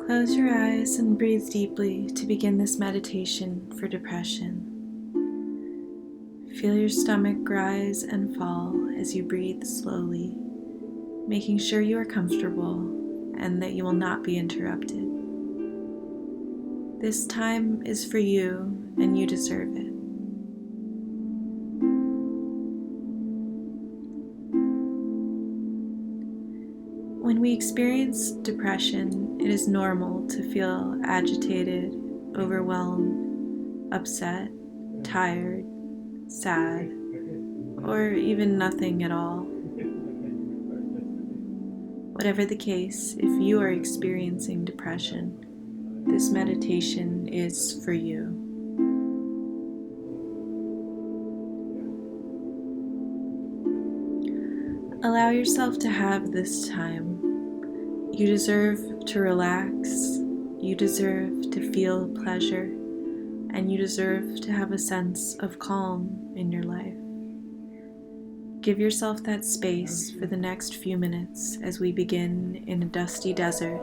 Close your eyes and breathe deeply to begin this meditation for depression. Feel your stomach rise and fall as you breathe slowly, making sure you are comfortable and that you will not be interrupted. This time is for you and you deserve it. When we experience depression, it is normal to feel agitated, overwhelmed, upset, tired, sad, or even nothing at all. Whatever the case, if you are experiencing depression, this meditation is for you. Allow yourself to have this time. You deserve to relax, you deserve to feel pleasure, and you deserve to have a sense of calm in your life. Give yourself that space for the next few minutes as we begin in a dusty desert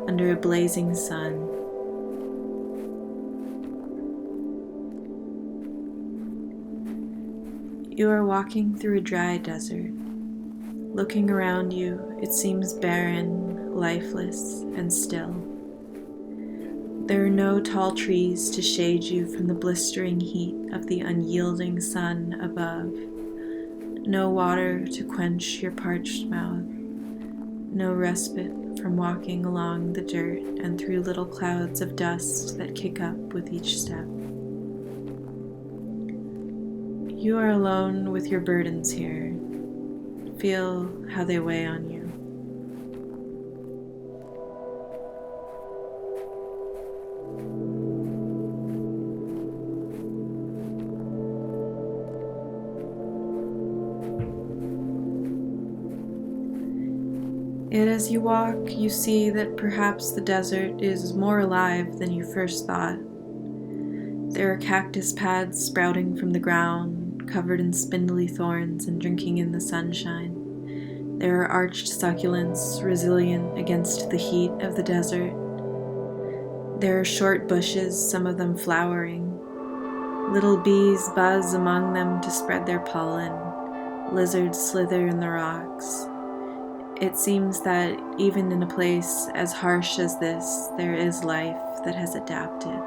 under a blazing sun. You are walking through a dry desert. Looking around you, it seems barren, lifeless, and still. There are no tall trees to shade you from the blistering heat of the unyielding sun above. No water to quench your parched mouth. No respite from walking along the dirt and through little clouds of dust that kick up with each step. You are alone with your burdens here. Feel how they weigh on you. Yet as you walk, you see that perhaps the desert is more alive than you first thought. There are cactus pads sprouting from the ground, covered in spindly thorns and drinking in the sunshine. There are arched succulents, resilient against the heat of the desert. There are short bushes, some of them flowering. Little bees buzz among them to spread their pollen. Lizards slither in the rocks. It seems that even in a place as harsh as this, there is life that has adapted.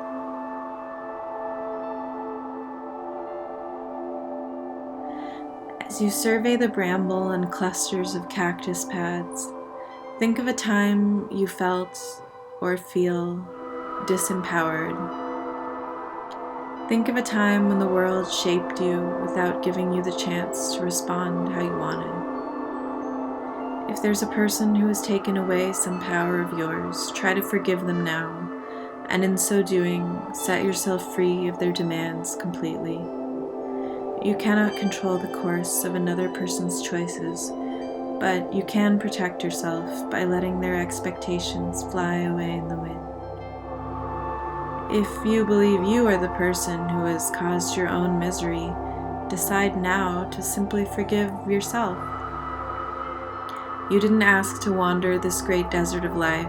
As you survey the bramble and clusters of cactus pads, think of a time you felt or feel disempowered. Think of a time when the world shaped you without giving you the chance to respond how you wanted. If there's a person who has taken away some power of yours, try to forgive them now, and in so doing, set yourself free of their demands completely. You cannot control the course of another person's choices, but you can protect yourself by letting their expectations fly away in the wind. If you believe you are the person who has caused your own misery, decide now to simply forgive yourself. You didn't ask to wander this great desert of life.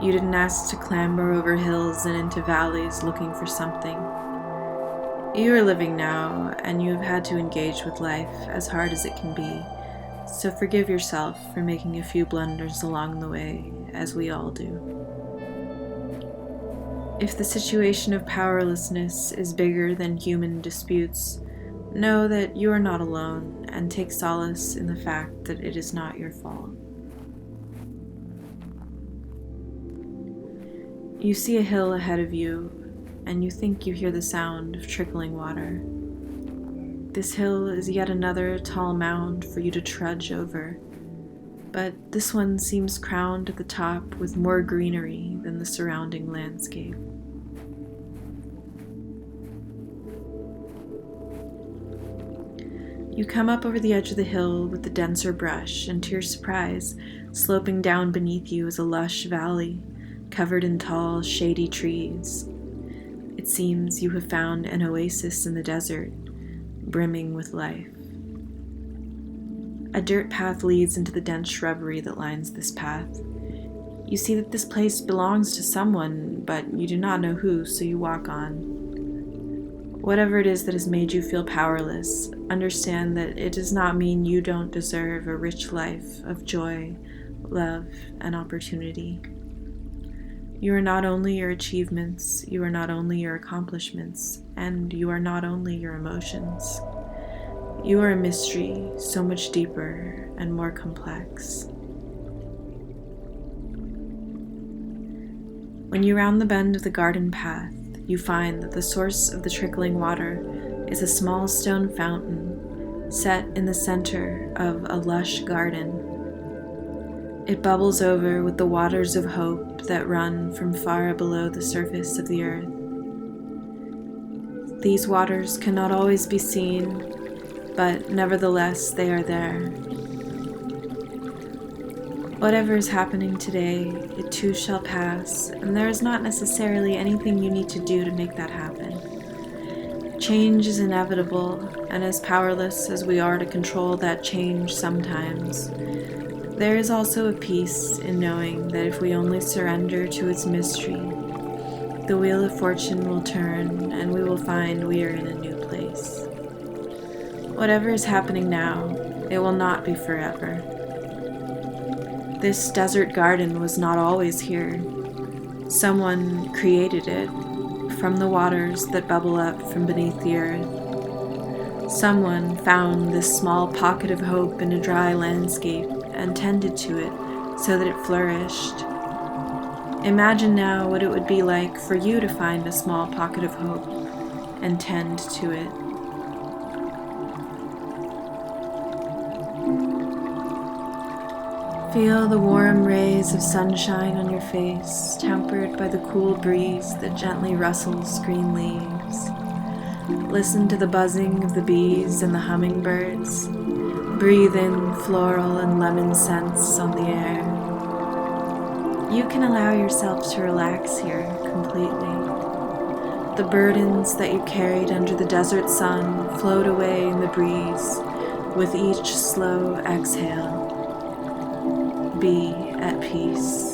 You didn't ask to clamber over hills and into valleys looking for something. You are living now, and you have had to engage with life as hard as it can be, so forgive yourself for making a few blunders along the way, as we all do. If the situation of powerlessness is bigger than human disputes, know that you are not alone, and take solace in the fact that it is not your fault. You see a hill ahead of you, and you think you hear the sound of trickling water. This hill is yet another tall mound for you to trudge over, but this one seems crowned at the top with more greenery than the surrounding landscape. You come up over the edge of the hill with the denser brush, and to your surprise, sloping down beneath you is a lush valley, covered in tall, shady trees. It seems you have found an oasis in the desert, brimming with life. A dirt path leads into the dense shrubbery that lines this path. You see that this place belongs to someone, but you do not know who, so you walk on. Whatever it is that has made you feel powerless, understand that it does not mean you don't deserve a rich life of joy, love, and opportunity. You are not only your achievements, you are not only your accomplishments, and you are not only your emotions. You are a mystery so much deeper and more complex. When you round the bend of the garden path, you find that the source of the trickling water is a small stone fountain set in the center of a lush garden. It bubbles over with the waters of hope that run from far below the surface of the earth. These waters cannot always be seen, but nevertheless they are there. Whatever is happening today, it too shall pass, and there is not necessarily anything you need to do to make that happen. Change is inevitable, and as powerless as we are to control that change sometimes, there is also a peace in knowing that if we only surrender to its mystery, the wheel of fortune will turn and we will find we are in a new place. Whatever is happening now, it will not be forever. This desert garden was not always here. Someone created it from the waters that bubble up from beneath the earth. Someone found this small pocket of hope in a dry landscape and tended to it so that it flourished. Imagine now what it would be like for you to find a small pocket of hope and tend to it. Feel the warm rays of sunshine on your face, tempered by the cool breeze that gently rustles green leaves. Listen to the buzzing of the bees and the hummingbirds. Breathe in floral and lemon scents on the air. You can allow yourself to relax here completely. The burdens that you carried under the desert sun float away in the breeze with each slow exhale. Be at peace.